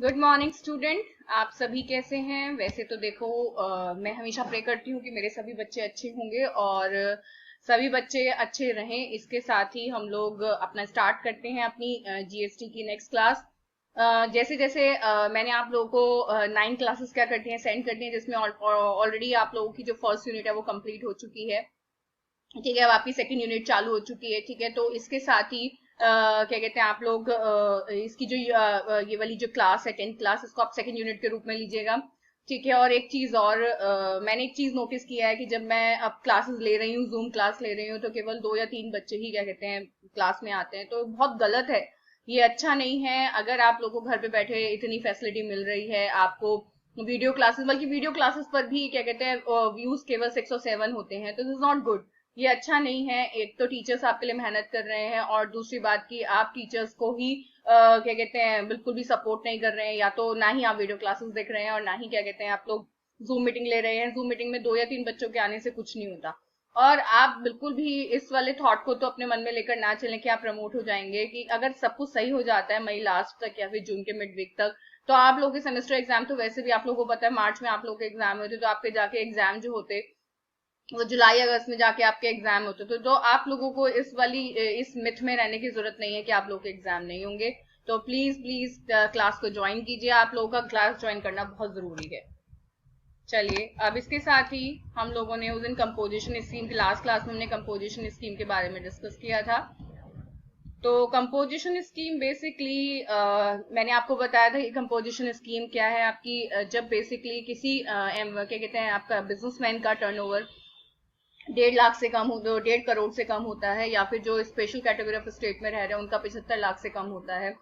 Good morning student. आप सभी कैसे हैं? वैसे तो देखो, मैं हमेशा प्रे करती हूँ कि मेरे सभी बच्चे अच्छे होंगे और सभी बच्चे अच्छे रहें। इसके साथ ही हम लोग अपना स्टार्ट करते हैं अपनी जीएसटी की नेक्स्ट क्लास। जैसे जैसे मैंने आप लोगों को 9 क्लासेस क्या करती हैं, सेंड करती हैं, जिसमें ऑलरेडी आप लोगों की जो फर्स्ट यूनिट है वो कंप्लीट हो चुकी है। ठीक है, अब आपकी सेकंड यूनिट चालू हो चुकी है। ठीक है, तो इसके साथ ही क्या कहते हैं, आप लोग इसकी जो ये वाली जो क्लास है 10th क्लास, इसको आप सेकंड यूनिट के रूप में लीजिएगा। ठीक है, और एक चीज और, मैंने एक चीज नोटिस किया है कि जब मैं अब क्लासेस ले रही हूँ, जूम क्लास ले रही हूँ, तो केवल 2 या 3 बच्चे ही क्या कहते हैं क्लास में आते हैं, तो बहुत गलत है। ये अच्छा नहीं है। अगर आप लोगों को घर पे बैठे इतनी फैसिलिटी मिल रही है आपको, वीडियो क्लासेस, बल्कि वीडियो क्लासेस पर भी क्या कहते हैं व्यूज केवल 6 और 7 होते हैं, तो दिस इज नॉट गुड। ये अच्छा नहीं है। एक तो टीचर्स आपके लिए मेहनत कर रहे हैं, और दूसरी बात की आप टीचर्स को ही क्या कहते हैं बिल्कुल भी सपोर्ट नहीं कर रहे हैं, या तो ना ही आप वीडियो क्लासेस देख रहे हैं और ना ही क्या कहते हैं आप लोग जूम मीटिंग ले रहे हैं। जूम मीटिंग में 2 या 3 बच्चों के आने से कुछ नहीं होता। और आप बिल्कुल भी इस वाले थॉट को तो अपने मन में लेकर ना चलें कि आप प्रमोट हो जाएंगे, कि अगर सब कुछ सही हो जाता है मई लास्ट तक या फिर जून के मिड वीक तक, तो आप लोगों के सेमेस्टर एग्जाम तो वैसे भी आप लोगों को पता है मार्च में आप लोगों के एग्जाम होते, तो आपके जाके एग्जाम जो होते वो जुलाई अगस्त में जाके आपके एग्जाम होते, तो आप लोगों को इस मिथ में रहने की जरूरत नहीं है कि आप लोगों के एग्जाम नहीं होंगे। तो प्लीज प्लीज क्लास को ज्वाइन कीजिए। आप लोगों का क्लास ज्वाइन करना बहुत जरूरी है। चलिए, अब इसके साथ ही हम लोगों ने उस दिन कंपोजिशन स्कीम की लास्ट क्लास में हमने कंपोजिशन स्कीम के बारे में डिस्कस किया था। तो कंपोजिशन स्कीम बेसिकली मैंने आपको बताया था कि कंपोजिशन स्कीम क्या है आपकी। जब बेसिकली किसी क्या कहते हैं आपका बिजनेसमैन का टर्नओवर 1.5 लाख से कम हो, 1.5 करोड़ से कम होता है, या फिर जो स्पेशल कैटेगरी ऑफ स्टेट में रह रहे हैं उनका 75 लाख से कम होता है,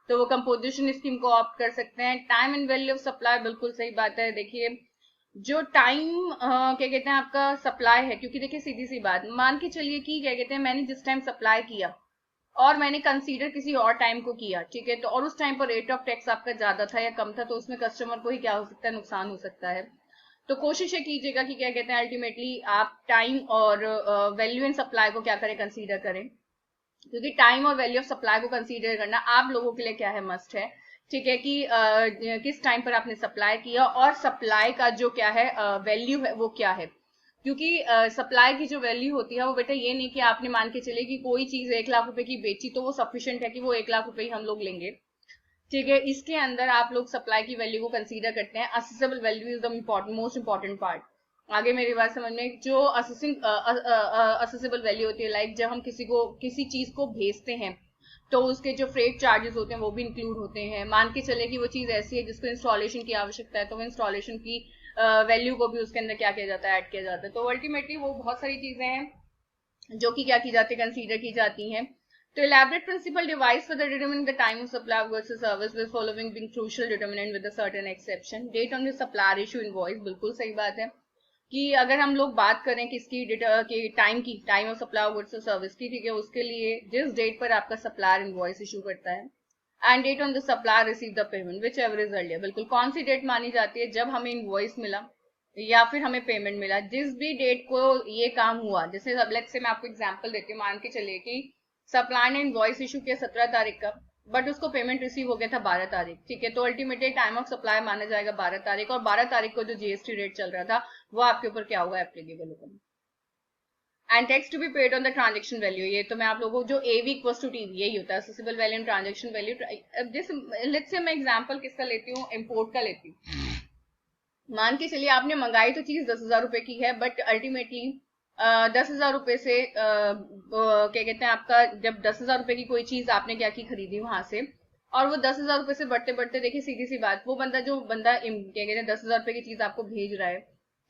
तो वो कंपोजिशन स्कीम को ऑप्ट कर सकते हैं। Time and value of supply, बिल्कुल सही बात है। देखिए, जो टाइम क्या कहते हैं आपका सप्लाई है, क्योंकि देखिए सीधी सी बात, मान के चलिए कि क्या कहते हैं मैंने जिस टाइम सप्लाई किया और मैंने कंसीडर किसी और टाइम को किया, ठीक है, तो और उस टाइम पर रेट ऑफ टैक्स आपका ज्यादा था या कम था, तो उसमें कस्टमर को ही क्या हो सकता है, नुकसान हो सकता है। तो कोशिश ये कीजिएगा कि क्या कहते हैं अल्टीमेटली आप टाइम और वैल्यू इन सप्लाई को क्या करें, कंसीडर करें, क्योंकि टाइम और वैल्यू ऑफ सप्लाई को कंसीडर करना आप लोगों के लिए क्या है, मस्ट है। ठीक है, कि किस टाइम पर आपने सप्लाई किया और सप्लाई का जो क्या है वैल्यू है वो क्या है। क्योंकि सप्लाई की जो वैल्यू होती है वो बेटा ये नहीं कि आपने मान के चले कि कोई चीज 1 लाख रुपए की बेची तो वो सफिशियंट है कि वो 1 लाख रुपए ही हम लोग लेंगे। ठीक है, इसके अंदर आप लोग सप्लाई की वैल्यू को कंसीडर करते हैं। Accessible value is the most important part. आगे मेरी बात समझ में, जो असेसेबल वैल्यू होती है, लाइक जब हम किसी चीज को भेजते हैं तो उसके जो फ्रेट चार्जेस होते हैं वो भी इंक्लूड होते हैं। मान के चले कि वो चीज ऐसी है जिसको इंस्टॉलेशन की आवश्यकता है, तो वो इंस्टॉलेशन की वैल्यू को भी उसके अंदर क्या किया जाता है, ऐड किया जाता है। तो अल्टीमेटली वो बहुत सारी चीजें हैं जो कि क्या की जाती है, कंसीडर की जाती हैं। तो elaborate principle devised for the determining the time of supply of goods or service, with following being crucial determinant with a certain exception. Date on the supplier issue invoice, बिल्कुल सही बात है कि अगर हम लोग बात करें किसकी time of supply of goods और सर्विस की, ठीक है, उसके लिए जिस डेट पर आपका सप्लायर इनवॉइस इशू करता है, and date on the supplier receive the payment whichever is earlier. बिल्कुल कौन सी डेट मानी जाती है, जब हमें इनवॉइस मिला या फिर हमें पेमेंट मिला, जिस भी डेट को ये काम हुआ। जैसे लेट्स से मैं आपको एग्जांपल देती हूँ, मान के चलिए कि सप्लायर ने इनवॉइस इशू किया 17 तारीख का, बट उसको पेमेंट रिसीव हो गया था 12 तारीख, ठीक है, तो अल्टीमेटली टाइम ऑफ सप्लाई माना जाएगा 12 तारीख, और 12 तारीख को जो जीएसटी रेट चल रहा था वो आपके ऊपर क्या होगा, एप्लीकेबल होगा। And tax to be paid on the transaction value, ये तो मैं आप लोगों को, जो एवी इक्वल्स टू टीवी यही होता है, accessible value and transaction value. जिस लेट्स से मैं एग्जांपल किसका लेती हूँ, इंपोर्ट का लेती हूँ। मान के चलिए आपने मंगाई तो चीज 10,000 रुपए की है, बट अल्टीमेटली 10,000 रुपए से क्या कहते हैं आपका, जब 10,000 रुपए की कोई चीज आपने क्या की, खरीदी वहां से, और वो 10,000 रुपए से बढ़ते बढ़ते, देखिए सीधी सी बात, वो बंदा क्या कहते हैं 10,000 रुपए की चीज आपको भेज रहा है,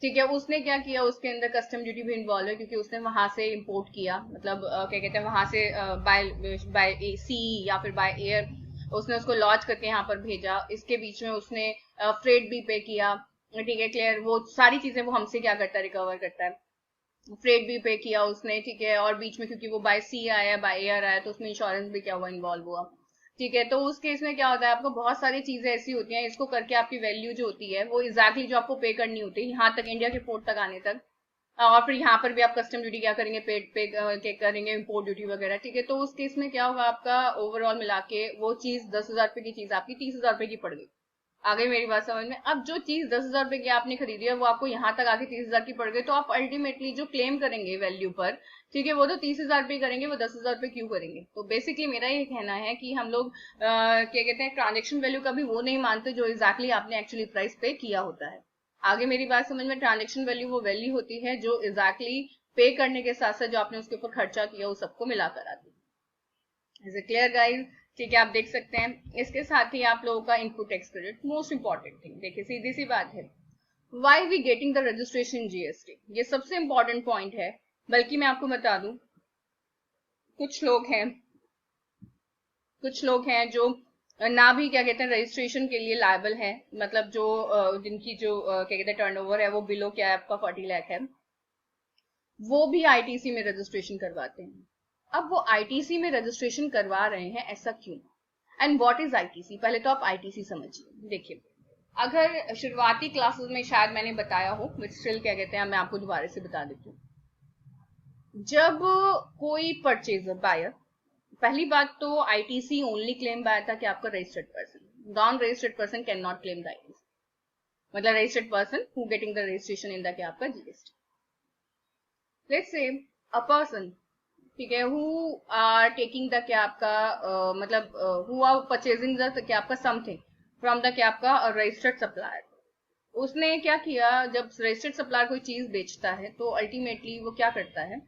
ठीक है, उसने क्या किया, उसके अंदर कस्टम ड्यूटी भी इन्वॉल्व है, क्योंकि उसने वहां से इम्पोर्ट किया, मतलब क्या कहते हैं वहां से बाय बाय सी या फिर बाय एयर उसने उसको लॉन्च करके यहाँ पर भेजा। इसके बीच में उसने फ्रेट भी पे किया, ठीक है, क्लियर, वो सारी चीजें वो हमसे क्या करता है, रिकवर करता है। फ्रेट भी पे किया उसने, ठीक है, और बीच में क्योंकि वो बाय सी आया बाय एयर आया, तो उसमें इंश्योरेंस भी क्या हुआ, इन्वॉल्व हुआ। ठीक है, तो उस केस में क्या होता है, आपको बहुत सारी चीजें ऐसी होती हैं, इसको करके आपकी वैल्यू जो होती है वो एग्जैक्टली जो आपको पे करनी होती है, यहाँ तक इंडिया के पोर्ट तक आने तक, और फिर यहाँ पर भी आप कस्टम ड्यूटी क्या करेंगे, पे करेंगे, इम्पोर्ट ड्यूटी वगैरह, ठीक है, तो उस केस में क्या होगा, आपका ओवरऑल मिला के वो चीज 10,000 रुपए की चीज आपकी 30,000 रुपए की पड़ गई। आगे मेरी बात समझ में? अब जो चीज 10,000 रुपए की आपने खरीदी है वो आपको यहाँ तक आके 30,000 की पड़ गई, तो आप अल्टीमेटली जो क्लेम करेंगे वैल्यू पर, ठीक है, वो तो 30,000 रुपए करेंगे, वो 10,000 रुपए क्यों करेंगे? तो बेसिकली मेरा ये कहना है कि हम लोग क्या कहते हैं, ट्रांजेक्शन वैल्यू कभी वो नहीं मानते जो एग्जैक्टली आपने एक्चुअली प्राइस पे किया होता है। आगे मेरी बात समझ में? ट्रांजेक्शन वैल्यू वो वैल्यू होती है जो एग्जैक्टली पे करने के साथ साथ जो आपने उसके ऊपर खर्चा किया वो सबको मिलाकर आती है। Is it clear guys? ठीक है, आप देख सकते हैं। इसके साथ ही आप लोगों का input tax credit, most important thing, देखिए सीधी सी बात है, why we getting the registration GST, ये सबसे इंपॉर्टेंट पॉइंट है। बल्कि मैं आपको बता दूं, कुछ लोग हैं जो ना भी क्या कहते हैं रजिस्ट्रेशन के लिए लायबल है, मतलब जो जिनकी जो क्या कहते हैं टर्नओवर है वो बिलो क्या है आपका 40 लाख है, वो भी आईटीसी में रजिस्ट्रेशन करवाते हैं। अब वो आईटीसी में रजिस्ट्रेशन करवा रहे हैं, ऐसा क्यों? And what is ITC? पहले तो आप आईटीसी समझिए। देखिए, अगर शुरुआती क्लासेस में शायद मैंने बताया हो, बट स्टिल क्या कहते हैं, मैं आपको दोबारा से बता देती हूँ। जब कोई परचेजर बायर, पहली बात तो आईटीसी ओनली क्लेम बाय था कि आपका registered person, non registered person can not claim the ITC, मतलब registered person who getting the registration in the क्या आपका GST. Let's say a person, ठीक है, हु आर टेकिंग द क्या आपका मतलब हु आर परचेजिंग द क्या आपका समथिंग फ्रॉम द क्या आपका रजिस्टर्ड सप्लायर। उसने क्या किया, जब रजिस्टर्ड सप्लायर कोई चीज बेचता है तो अल्टीमेटली वो क्या करता है,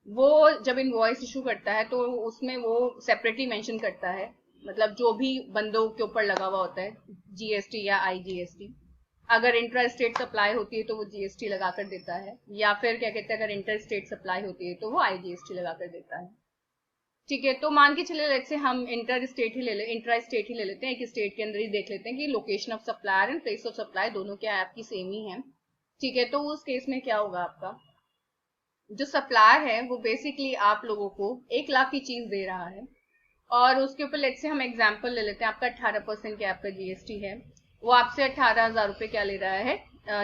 वो जब इनवॉइस इशू करता है तो उसमें वो सेपरेटली मेंशन करता है, मतलब जो भी बंदों के ऊपर लगा हुआ होता है, जीएसटी या आईजीएसटी। अगर इंट्रा स्टेट सप्लाई होती है तो वो जीएसटी लगा कर देता है, या फिर क्या कहते हैं अगर इंटर स्टेट सप्लाई होती है तो वो आईजीएसटी लगा कर देता है। ठीक है, तो मान के चले लेट्स से हम इंटर स्टेट ही ले ले इंट्रा स्टेट ही ले लेते हैं, एक स्टेट के अंदर ही देख लेते हैं कि location of supplier and place of supply दोनों क्या है आपकी सेम ही है। ठीक है, तो उस केस में क्या होगा, आपका जो सप्लायर है वो बेसिकली आप लोगों को 1 लाख की चीज दे रहा है, और उसके ऊपर लेट्स से हम एग्जांपल ले लेते हैं, आपका 18% क्या आपका जीएसटी है, वो आपसे 18,000 रुपए क्या ले रहा है,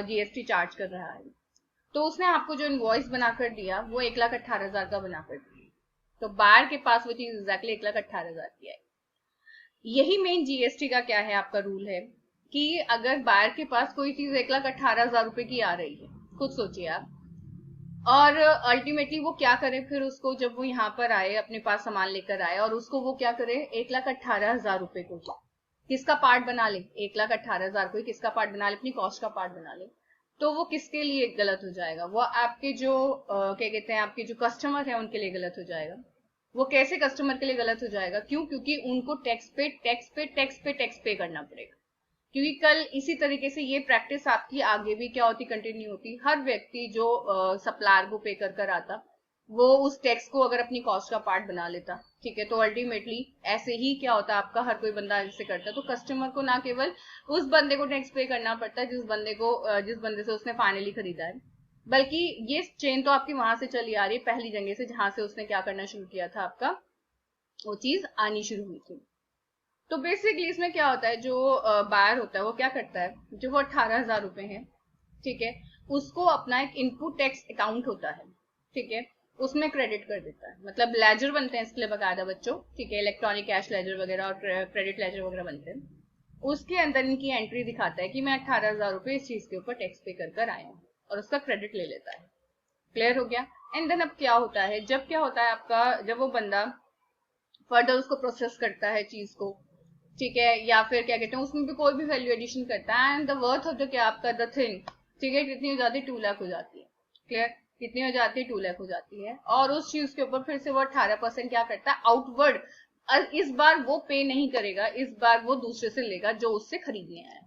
जीएसटी चार्ज कर रहा है। तो उसने आपको जो इनवॉइस बनाकर दिया वो 1,18,000 का बनाकर दिया, तो बायर के पास वो चीज एग्जैक्टली 1,18,000 की आई। यही मेन जीएसटी का क्या है आपका रूल है, कि अगर बायर के पास कोई चीज 1,18,000 रुपए की आ रही है, खुद सोचिए आप, और अल्टीमेटली वो क्या करे फिर, उसको जब वो यहाँ पर आए अपने पास सामान लेकर आए और उसको वो क्या करे 1,18,000 रुपए को किसका पार्ट बना ले, 1,18,000 को किसका पार्ट बना ले, अपनी कॉस्ट का पार्ट बना ले, तो वो किसके लिए गलत हो जाएगा, वो आपके जो क्या कहते हैं आपके जो कस्टमर है उनके लिए गलत हो जाएगा। वो कैसे कस्टमर के लिए गलत हो जाएगा, क्यों? क्योंकि उनको टैक्स पे करना पड़ेगा, क्योंकि कल इसी तरीके से ये प्रैक्टिस आपकी आगे भी क्या होती, कंटिन्यू होती। हर व्यक्ति जो सप्लायर को पे कर कर आता, वो उस टैक्स को अगर अपनी कॉस्ट का पार्ट बना लेता, ठीक है, तो अल्टीमेटली ऐसे ही क्या होता, आपका हर कोई बंदा ऐसे करता, तो कस्टमर को ना केवल उस बंदे को टैक्स पे करना पड़ता है जिस बंदे से उसने फाइनली खरीदा है, बल्कि ये चेन तो आपकी वहां से चली आ रही है पहली जगह से, जहां से उसने क्या करना शुरू किया था, आपका वो चीज आनी शुरू हुई थी। तो बेसिकली इसमें क्या होता है, जो बायर होता है वो क्या करता है, जो वो 18,000 रुपए है, ठीक है, उसको अपना एक इनपुट टैक्स अकाउंट होता है, ठीक है, उसमें क्रेडिट कर देता है, मतलब लेजर बनते हैं इसके लिए बकायदा बच्चों, ठीक है, इलेक्ट्रॉनिक कैश लेजर वगैरह और क्रेडिट लेजर वगैरह बनते हैं। उसके अंदर इनकी एंट्री दिखाता है कि मैं 18,000 रुपए इस चीज के ऊपर टैक्स पे कर कर आया हूँ, और उसका क्रेडिट ले लेता है। क्लियर हो गया? एंड देन अब क्या होता है, जब क्या होता है आपका, जब वो बंदा फर्दर उसको प्रोसेस करता है चीज को, ठीक है, या फिर क्या कहते हैं उसमें भी कोई भी वैल्यू एडिशन करता है, and the worth of the क्या आपका द थिंग, ठीक है, कितनी हो जाती है, 2 लाख हो जाती है। क्लियर? कितनी हो जाती है, 2 लाख हो जाती है, और उस चीज के ऊपर फिर से वो 18% क्या करता है, आउटवर्ड, इस बार वो पे नहीं करेगा, इस बार वो दूसरे से लेगा जो उससे खरीदने आया।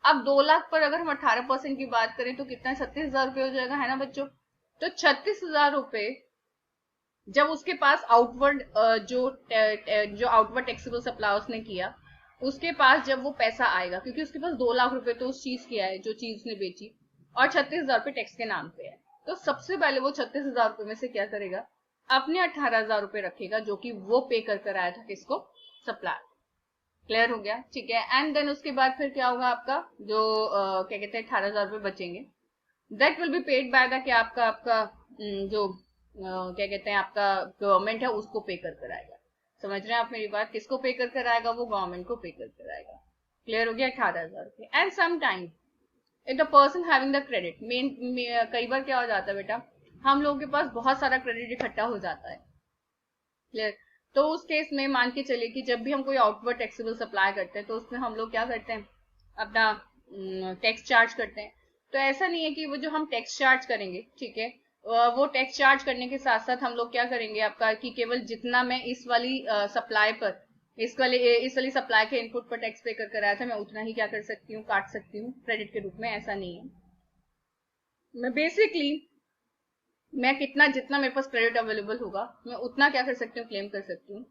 अब 2 लाख पर अगर हम 18% की बात करें तो कितना, 36,000 रुपये हो जाएगा, है ना बच्चों? तो 36,000 रुपए जब उसके पास आउटवर्ड जो आउटवर्ड टैक्सेबल सप्लाई उसने किया, उसके पास जब वो पैसा आएगा, क्योंकि उसके पास 2 लाख रुपए तो उस चीज की है जो चीज उसने बेची, और 36,000 रुपए टैक्स के नाम पे है, तो सबसे पहले वो 36,000 रुपए में से क्या करेगा, अपने 18,000 रुपए रखेगा जो कि वो पे कर कर आया था किसको, सप्लायर। क्लियर हो गया? ठीक है, एंड देन उसके बाद फिर क्या होगा, आपका जो क्या कहते हैं 18,000 रुपए बचेंगे, that will be paid by the क्या आपका आपका जो क्या कहते हैं आपका गवर्नमेंट है उसको पे कर कर आएगा। समझ रहे हैं आप मेरी बात? किसको पे कर कर आएगा, वो गवर्नमेंट को पे कर कर आएगा। क्लियर हो गया, 18,000 रुपये। And some time if the person having the credit, कई बार क्या हो जाता है बेटा, हम लोगों के पास बहुत सारा क्रेडिट इकट्ठा हो जाता है। क्लियर। तो उस केस में मान के चलिए कि जब भी हम कोई आउटवर्ड टैक्सेबल सप्लाई करते हैं तो उसमें हम लोग क्या करते हैं, अपना टैक्स चार्ज करते हैं। तो ऐसा नहीं है कि वो जो हम टैक्स चार्ज करेंगे, ठीक है, वो टैक्स चार्ज करने के साथ साथ हम लोग क्या करेंगे आपका, कि केवल जितना मैं इस वाली सप्लाई पर, इस वाली सप्लाई के इनपुट पर टैक्स पे कर आया था, मैं उतना ही क्या कर सकती हूँ, काट सकती हूँ क्रेडिट के रूप में। ऐसा नहीं है, मैं बेसिकली मैं कितना, जितना मेरे पास क्रेडिट अवेलेबल होगा मैं उतना क्या कर सकती हूँ, क्लेम कर सकती हूँ।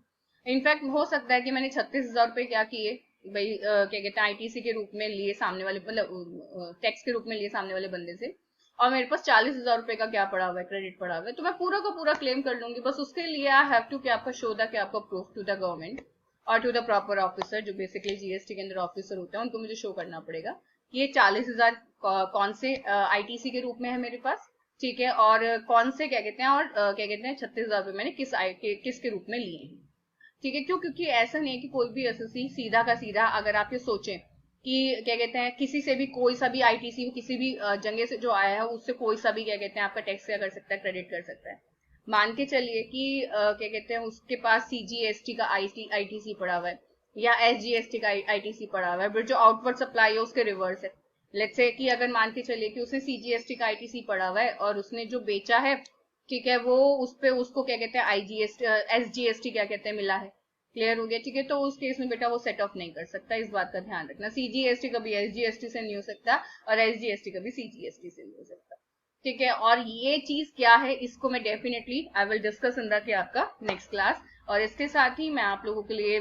इनफैक्ट हो सकता है कि मैंने 36,000 रुपए क्या किए भाई, क्या कहते हैं, आईटीसी के रूप में लिए सामने वाले, मतलब टैक्स के रूप में लिए सामने वाले बंदे से, और मेरे पास 40,000 रुपए का क्या पड़ा हुआ है, क्रेडिट पड़ा हुआ है, तो मैं पूरा का पूरा क्लेम कर लूंगी। बस उसके लिए आई हैव टू क्या आपका शो द क्या आपका प्रूफ टू द गवर्नमेंट और टू द प्रॉपर ऑफिसर, जो बेसिकली जीएसटी के अंदर ऑफिसर होते हैं, उनको मुझे शो करना पड़ेगा कि ये 40,000 कौन से आईटीसी के रूप में है मेरे पास, ठीक है, और कौन से क्या कहते हैं, और क्या कहते हैं 36,000 रुपए मैंने किस के रूप में लिए हैं, ठीक है। क्यों? क्योंकि ऐसा नहीं है कि कोई भी एसएससी सीधा का सीधा, अगर आप ये सोचें कि क्या कहते हैं किसी से भी कोई सा भी आईटीसी किसी भी जगह से जो आया है उससे कोई सा भी क्या कहते हैं आपका टैक्स क्या कर सकता है, क्रेडिट कर सकता है। मान के चलिए कि क्या कहते हैं उसके पास सीजीएसटी का आईटीसी पड़ा हुआ है या एसजीएसटी का आईटीसी पड़ा हुआ है, बट जो आउटवर्ड सप्लाई है उसके रिवर्स है। लेट्स से कि अगर मान के चलिए कि उसने सीजीएसटी का आईटीसी पड़ा हुआ है और उसने जो बेचा है, ठीक है, वो उस पे उसको क्या कहते हैं आईजीएसटी एसजीएसटी क्या कहते हैं मिला है। क्लियर हो गया, ठीक है। तो उस केस में बेटा वो सेट ऑफ नहीं कर सकता, इस बात का ध्यान रखना। सीजीएसटी कभी एसजीएसटी से नहीं हो सकता और एसजीएसटी कभी सीजीएसटी से नहीं हो सकता, ठीक है। और ये चीज क्या है, इसको मैं definitely I will discuss in the आपका नेक्स्ट क्लास। और इसके साथ ही मैं आप लोगों के लिए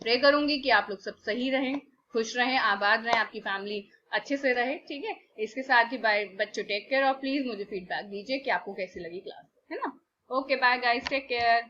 प्रे करूंगी कि आप लोग सब सही रहें, खुश रहें, आबाद रहें, आपकी फैमिली अच्छे से रहे, ठीक है। इसके साथ ही बाय बच्चों, टेक केयर, और प्लीज मुझे फीडबैक दीजिए कि आपको कैसी लगी क्लास, है ना। Okay bye guys, take care.